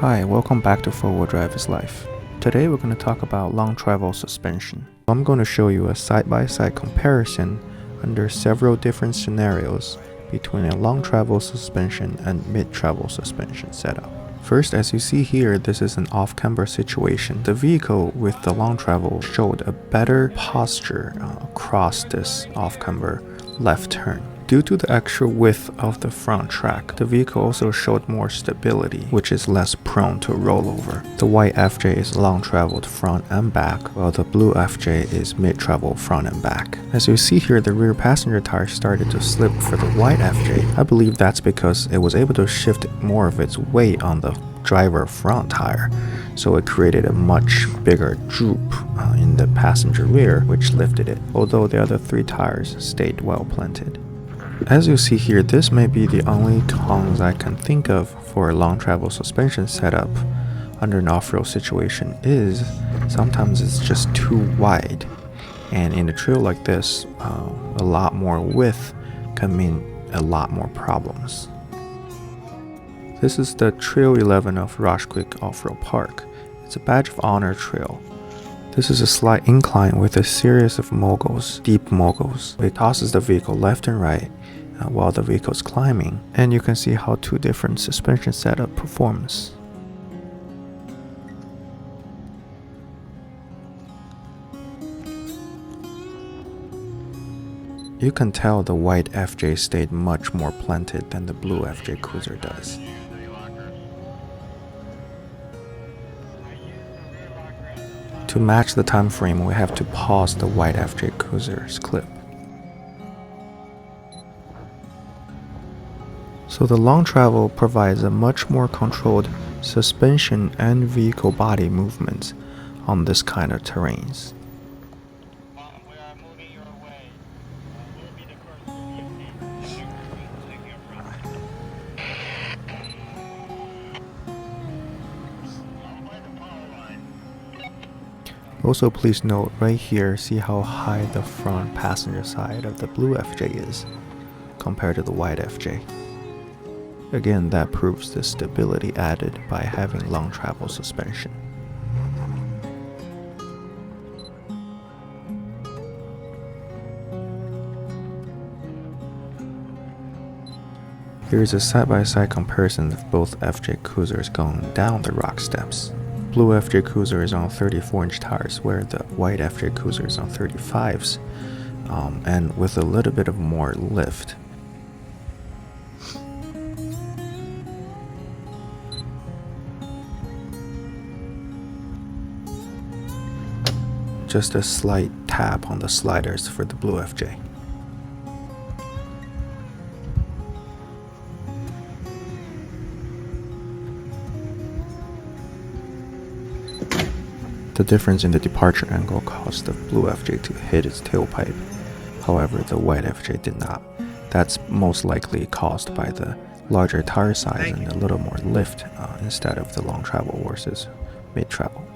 Hi, welcome back to Four-Wheel Driver's Life. Today we're going to talk about long travel suspension. I'm going to show you a side-by-side comparison under several different scenarios between a long travel suspension and mid-travel suspension setup. First, as you see here, this is an off-camber situation. The vehicle with the long travel showed a better posture across this off-camber left turn. Due to the extra width of the front track, the vehicle also showed more stability, which is less prone to rollover. The white FJ is long traveled front and back, while the blue FJ is mid-travel front and back. As you see here, the rear passenger tire started to slip for the white FJ. I believe that's because it was able to shift more of its weight on the driver front tire, so it created a much bigger droop in the passenger rear, which lifted it, although the other three tires stayed well planted. As you see here, this may be the only cons I can think of for a long travel suspension setup under an off-road situation is sometimes it's just too wide, and in a trail like this, a lot more width can mean a lot more problems. This is the Trail 11 of Rush Creek Off-Road Park. It's a badge of honor trail. This is a slight incline with a series of moguls, deep moguls. It tosses the vehicle left and right while the vehicle is climbing, and you can see how two different suspension setup performs. You can tell the white FJ stayed much more planted than the blue FJ Cruiser does. To match the time frame, we have to pause the white FJ Cruiser's clip. So the long travel provides a much more controlled suspension and vehicle body movement on this kind of terrains. Also, please note right here, see how high the front passenger side of the blue FJ is compared to the white FJ. Again, that proves the stability added by having long travel suspension. Here is a side-by-side comparison of both FJ Cruisers going down the rock steps. Blue FJ Cruiser is on 34-inch tires, where the white FJ Cruiser is on 35s, and with a little bit of more lift. Just a slight tap on the sliders for the blue FJ. The difference in the departure angle caused the blue FJ to hit its tailpipe. However, the white FJ did not. That's most likely caused by the larger tire size and a little more lift instead of the long travel versus mid-travel.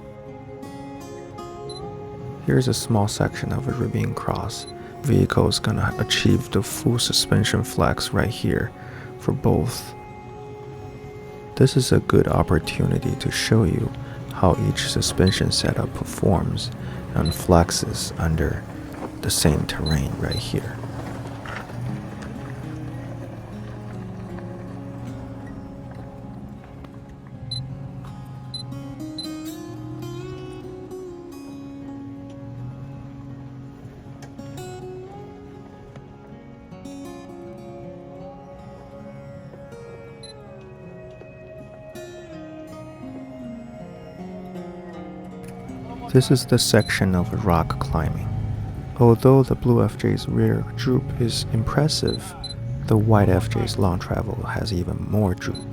Here's a small section of a ravine cross. Vehicle is gonna achieve the full suspension flex right here for both. This is a good opportunity to show you how each suspension setup performs and flexes under the same terrain right here. This is the section of rock climbing. Although the blue FJ's rear droop is impressive, the white FJ's long travel has even more droop.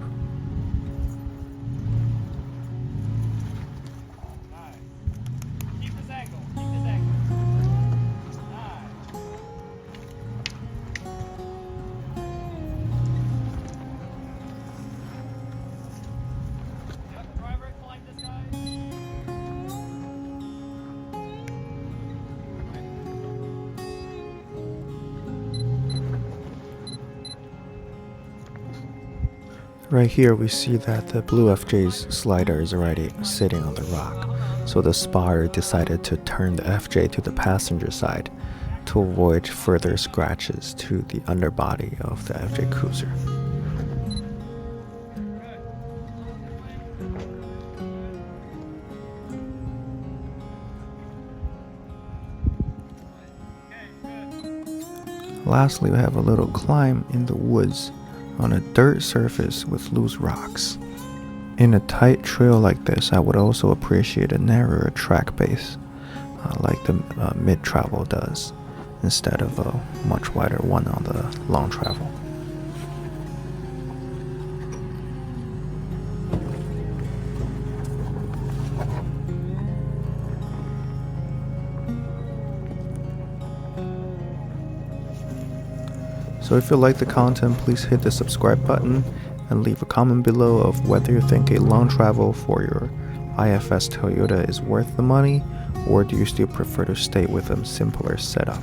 Right here we see that the blue FJ's slider is already sitting on the rock, so the spotter decided to turn the FJ to the passenger side to avoid further scratches to the underbody of the FJ Cruiser. Lastly, we have a little climb in the woods on a dirt surface with loose rocks. In a tight trail like this, I would also appreciate a narrower track base, like the mid-travel does, instead of a much wider one on the long travel. So if you like the content, please hit the subscribe button and leave a comment below of whether you think a long travel for your IFS Toyota is worth the money, or do you still prefer to stay with a simpler setup.